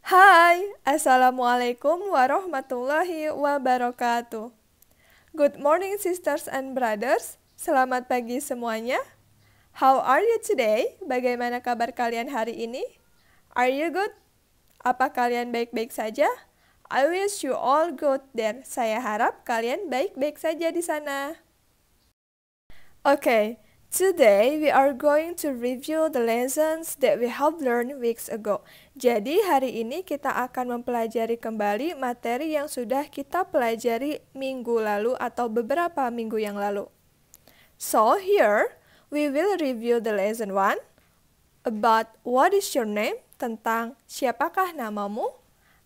Hai, Assalamualaikum warahmatullahi wabarakatuh. Good morning sisters and brothers. Selamat pagi semuanya. How are you today? Bagaimana kabar kalian hari ini? Are you good? Apa kalian baik-baik saja? I wish you all good there. Saya harap kalian baik-baik saja di sana. Okay, today we are going to review the lessons that we have learned weeks ago. Jadi hari ini kita akan mempelajari kembali materi yang sudah kita pelajari minggu lalu atau beberapa minggu yang lalu. So here we will review the lesson 1 about what is your name, tentang siapakah namamu,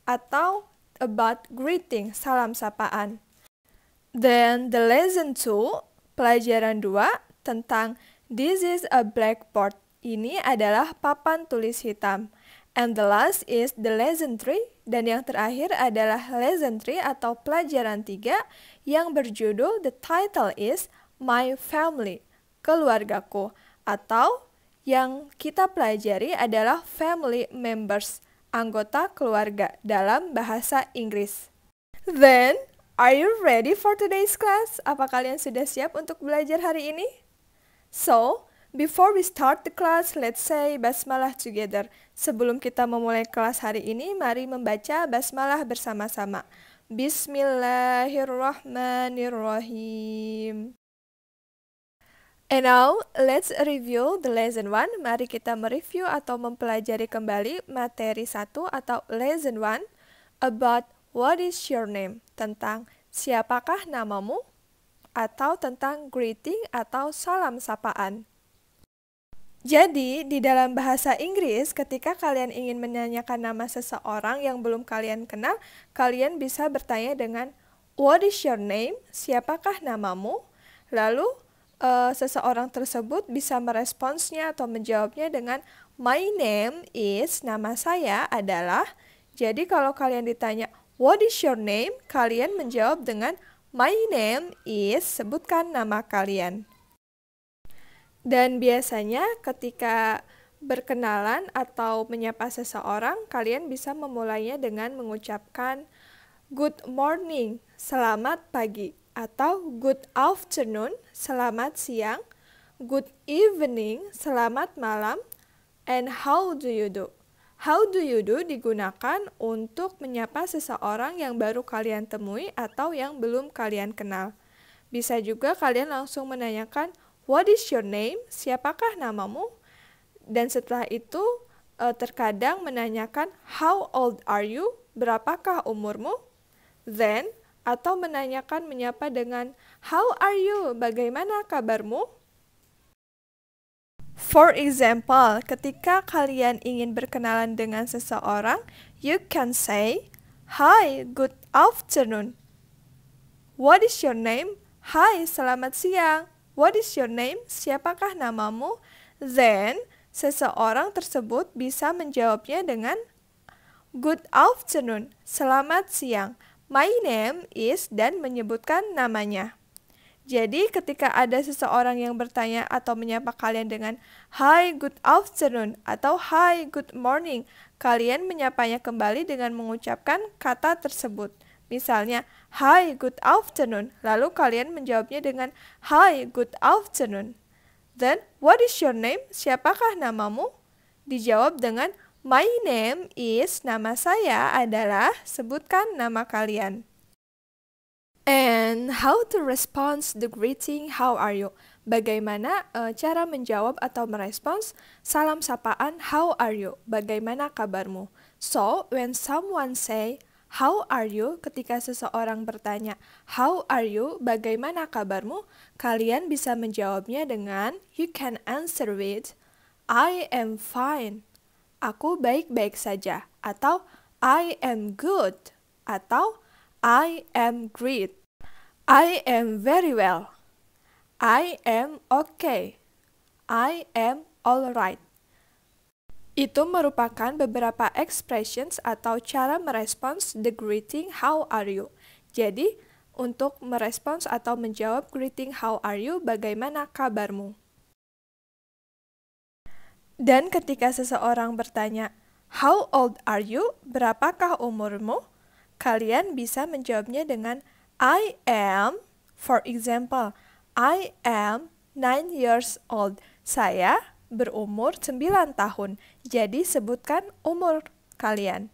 atau about greeting, salam sapaan. Then the lesson 2, pelajaran 2, tentang this is a blackboard. Ini adalah papan tulis hitam. And the last is the lesson 3, dan yang terakhir adalah lesson 3 atau pelajaran 3 yang berjudul the title is My Family, keluargaku, atau yang kita pelajari adalah family members, anggota keluarga dalam bahasa Inggris. Then, are you ready for today's class? Apa kalian sudah siap untuk belajar hari ini? So, before we start the class, let's say basmalah together. Sebelum kita memulai kelas hari ini, mari membaca basmalah bersama-sama. Bismillahirrahmanirrahim. And now, let's review the lesson 1. Mari kita mereview atau mempelajari kembali materi 1 atau lesson 1 about what is your name, tentang siapakah namamu, atau tentang greeting atau salam sapaan. Jadi, di dalam bahasa Inggris, ketika kalian ingin menanyakan nama seseorang yang belum kalian kenal, kalian bisa bertanya dengan what is your name, siapakah namamu, lalu seseorang tersebut bisa meresponsnya atau menjawabnya dengan my name is, nama saya adalah. Jadi kalau kalian ditanya what is your name, kalian menjawab dengan my name is, sebutkan nama kalian. Dan biasanya ketika berkenalan atau menyapa seseorang, kalian bisa memulainya dengan mengucapkan good morning, selamat pagi, atau good afternoon, selamat siang, good evening, selamat malam, and how do you do. How do you do digunakan untuk menyapa seseorang yang baru kalian temui atau yang belum kalian kenal. Bisa juga kalian langsung menanyakan what is your name, siapakah namamu, dan setelah itu terkadang menanyakan how old are you, berapakah umurmu, then atau menanyakan menyapa dengan how are you, bagaimana kabarmu. For example, ketika kalian ingin berkenalan dengan seseorang, you can say, hi, good afternoon. What is your name? Hi, selamat siang. What is your name? Siapakah namamu? Then, seseorang tersebut bisa menjawabnya dengan good afternoon, selamat siang. My name is, dan menyebutkan namanya. Jadi ketika ada seseorang yang bertanya atau menyapa kalian dengan hi, good afternoon, atau hi, good morning, kalian menyapanya kembali dengan mengucapkan kata tersebut. Misalnya, hi, good afternoon, lalu kalian menjawabnya dengan hi, good afternoon. Then, what is your name? Siapakah namamu? Dijawab dengan my name is, nama saya adalah, sebutkan nama kalian. And how to respond the greeting, how are you? Bagaimana cara menjawab atau merespons salam sapaan how are you? Bagaimana kabarmu? So, when someone say how are you, ketika seseorang bertanya how are you, bagaimana kabarmu? Kalian bisa menjawabnya dengan you can answer with I am fine. Aku baik-baik saja, atau I am good, atau I am great. I am very well. I am okay. I am alright. Itu merupakan beberapa expressions atau cara merespons the greeting how are you. Jadi, untuk merespons atau menjawab greeting how are you, bagaimana kabarmu? Dan ketika seseorang bertanya, How old are you? Berapakah umurmu? Kalian bisa menjawabnya dengan I am. For example, I am 9 years old. Saya berumur 9 tahun. Jadi sebutkan umur kalian.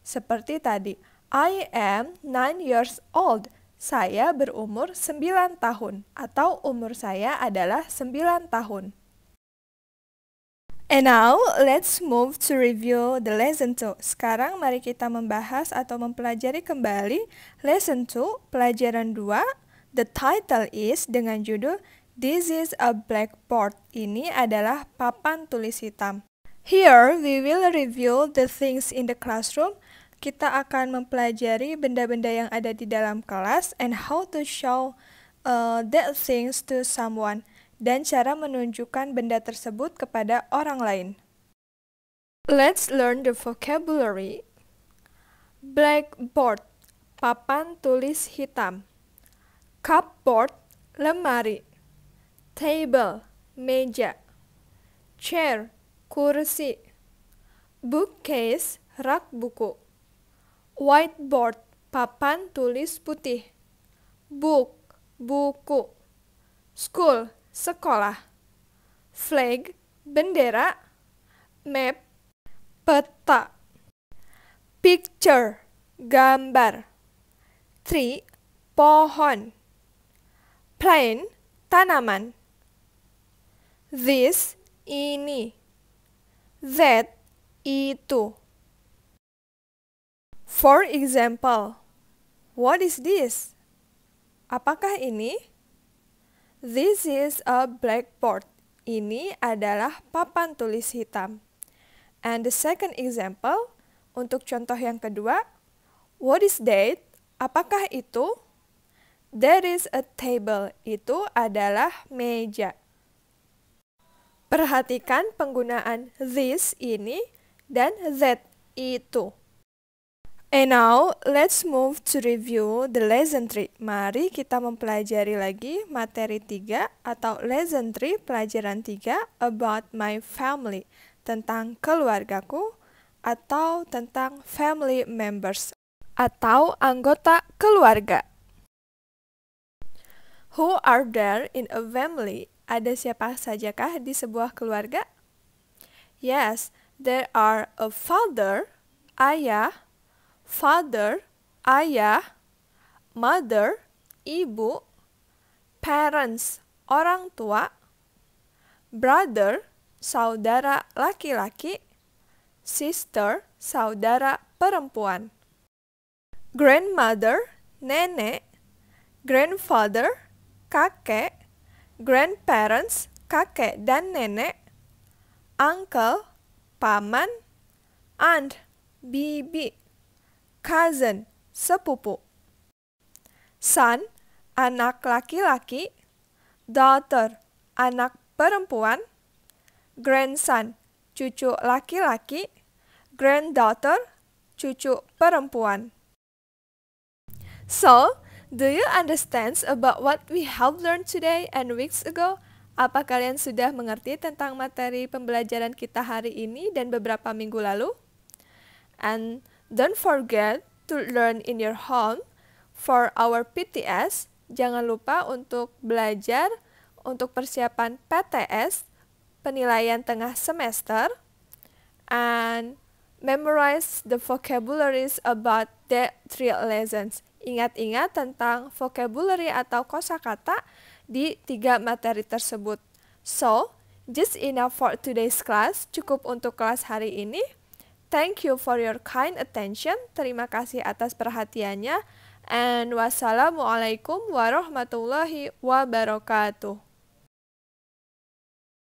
Seperti tadi, I am 9 years old. Saya berumur 9 tahun atau umur saya adalah 9 tahun. And now, let's move to review the lesson 2. Sekarang mari kita membahas atau mempelajari kembali lesson 2, pelajaran 2. The title is dengan judul This is a blackboard. Ini adalah papan tulis hitam. Here, we will review the things in the classroom. Kita akan mempelajari benda-benda yang ada di dalam kelas and how to show that things to someone dan cara menunjukkan benda tersebut kepada orang lain. Let's learn the vocabulary. Blackboard, papan tulis hitam. Cupboard, lemari. Table, meja. Chair, kursi. Bookcase, rak buku. Whiteboard, papan tulis putih. Book, buku. School, sekolah. Flag, bendera. Map, peta. Picture, gambar. Tree, pohon. Plant, tanaman. This, ini. That, itu. For example, what is this? Apakah ini? This is a blackboard. Ini adalah papan tulis hitam. And the second example, untuk contoh yang kedua, what is that? Apakah itu? That is a table. Itu adalah meja. Perhatikan penggunaan this, ini, dan that, itu. And now, let's move to review the lesson 3. Mari kita mempelajari lagi materi 3 atau lesson 3, pelajaran 3, about my family, tentang keluargaku atau tentang family members, atau anggota keluarga. Who are there in a family? Ada siapa sajakah di sebuah keluarga? Yes, there are a father, ayah, mother, ibu, parents, orang tua, brother, saudara laki-laki, sister, saudara perempuan, grandmother, nenek, grandfather, kakek, grandparents, kakek dan nenek, uncle, paman, aunt, bibi, cousin, sepupu, son, anak laki-laki, daughter, anak perempuan, grandson, cucu laki-laki, granddaughter, cucu perempuan. So, do you understand about what we have learned today and weeks ago? Apa kalian sudah mengerti tentang materi pembelajaran kita hari ini dan beberapa minggu lalu? And don't forget to learn in your home for our PTS. Jangan lupa untuk belajar untuk persiapan PTS, penilaian tengah semester, and memorize the vocabularies about the 3 lessons. Ingat-ingat tentang vocabulary atau kosakata di 3 materi tersebut. So, just enough for today's class. Cukup untuk kelas hari ini. Thank you for your kind attention. Terima kasih atas perhatiannya. And wassalamualaikum warahmatullahi wabarakatuh.